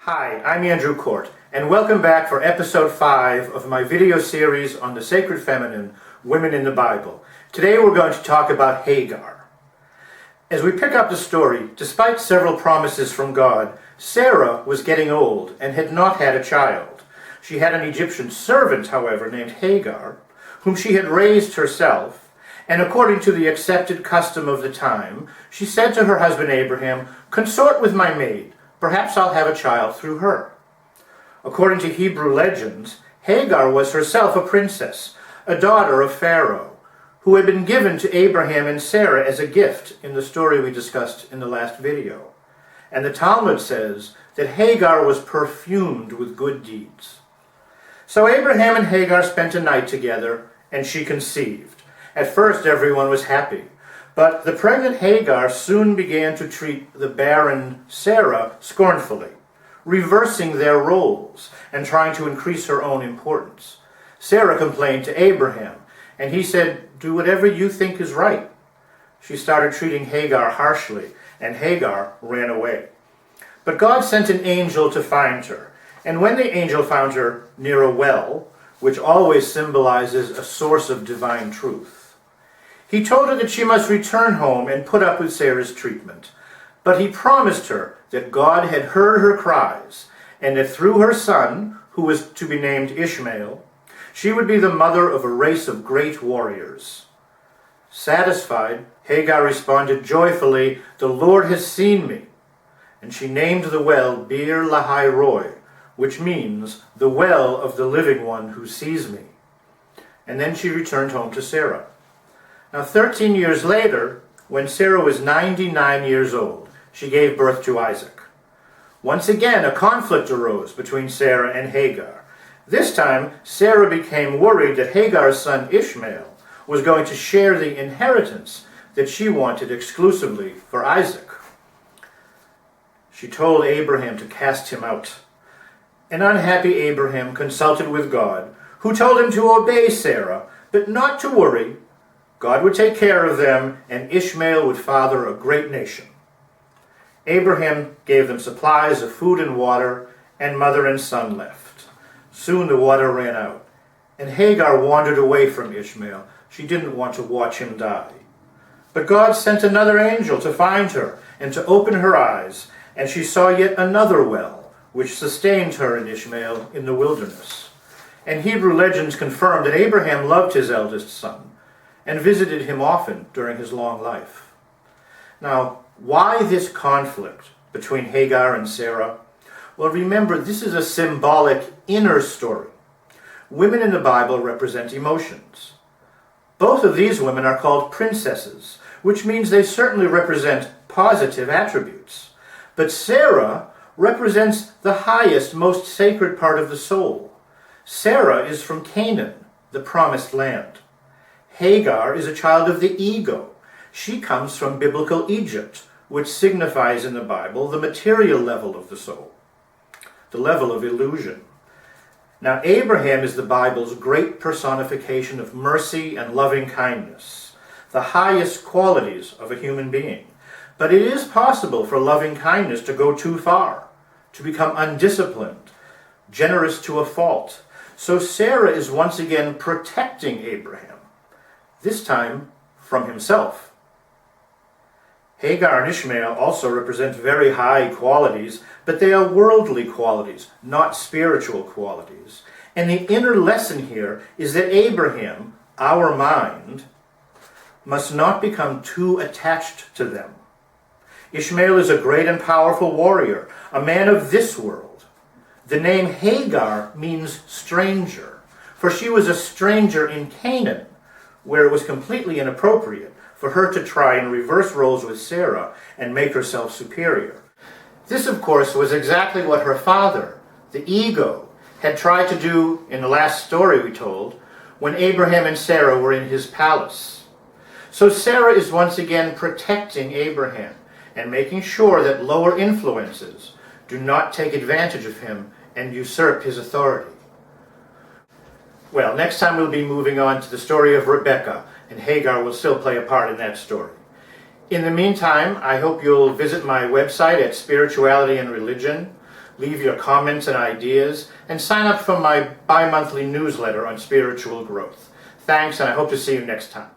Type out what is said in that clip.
Hi, I'm Andrew Court, and welcome back for episode 5 of my video series on the sacred feminine, women in the Bible. Today we're going to talk about Hagar. As we pick up the story, despite several promises from God, Sarah was getting old and had not had a child. She had an Egyptian servant, however, named Hagar, whom she had raised herself, and according to the accepted custom of the time, she said to her husband Abraham, "Consort with my maid. Perhaps I'll have a child through her." According to Hebrew legends, Hagar was herself a princess, a daughter of Pharaoh, who had been given to Abraham and Sarah as a gift in the story we discussed in the last video. And the Talmud says that Hagar was perfumed with good deeds. So Abraham and Hagar spent a night together, and she conceived. At first everyone was happy. But the pregnant Hagar soon began to treat the barren Sarah scornfully, reversing their roles and trying to increase her own importance. Sarah complained to Abraham, and he said, "Do whatever you think is right." She started treating Hagar harshly, and Hagar ran away. But God sent an angel to find her, and when the angel found her near a well, which always symbolizes a source of divine truth, he told her that she must return home and put up with Sarah's treatment. But he promised her that God had heard her cries, and that through her son, who was to be named Ishmael, she would be the mother of a race of great warriors. Satisfied, Hagar responded joyfully, "The Lord has seen me." And she named the well Bir Lahai Roi, which means the well of the living one who sees me. And then she returned home to Sarah. Now 13 years later, when Sarah was 99 years old, she gave birth to Isaac. Once again, a conflict arose between Sarah and Hagar. This time, Sarah became worried that Hagar's son Ishmael was going to share the inheritance that she wanted exclusively for Isaac. She told Abraham to cast him out. An unhappy Abraham consulted with God, who told him to obey Sarah, but not to worry. God would take care of them, and Ishmael would father a great nation. Abraham gave them supplies of food and water, and mother and son left. Soon the water ran out, and Hagar wandered away from Ishmael. She didn't want to watch him die. But God sent another angel to find her and to open her eyes, and she saw yet another well, which sustained her and Ishmael in the wilderness. And Hebrew legends confirm that Abraham loved his eldest son, and visited him often during his long life. Now, why this conflict between Hagar and Sarah? Well, remember, this is a symbolic inner story. Women in the Bible represent emotions. Both of these women are called princesses, which means they certainly represent positive attributes. But Sarah represents the highest, most sacred part of the soul. Sarah is from Canaan, the promised land. Hagar is a child of the ego. She comes from biblical Egypt, which signifies in the Bible the material level of the soul, the level of illusion. Now, Abraham is the Bible's great personification of mercy and loving kindness, the highest qualities of a human being. But it is possible for loving kindness to go too far, to become undisciplined, generous to a fault. So Sarah is once again protecting Abraham, this time from himself. Hagar and Ishmael also represent very high qualities, but they are worldly qualities, not spiritual qualities. And the inner lesson here is that Abraham, our mind, must not become too attached to them. Ishmael is a great and powerful warrior, a man of this world. The name Hagar means stranger, for she was a stranger in Canaan, where it was completely inappropriate for her to try and reverse roles with Sarah and make herself superior. This, of course, was exactly what her father, the ego, had tried to do in the last story we told, when Abraham and Sarah were in his palace. So Sarah is once again protecting Abraham and making sure that lower influences do not take advantage of him and usurp his authority. Well, next time we'll be moving on to the story of Rebecca, and Hagar will still play a part in that story. In the meantime, I hope you'll visit my website at Spirituality and Religion. leave your comments and ideas, and sign up for my bi-monthly newsletter on spiritual growth. Thanks, and I hope to see you next time.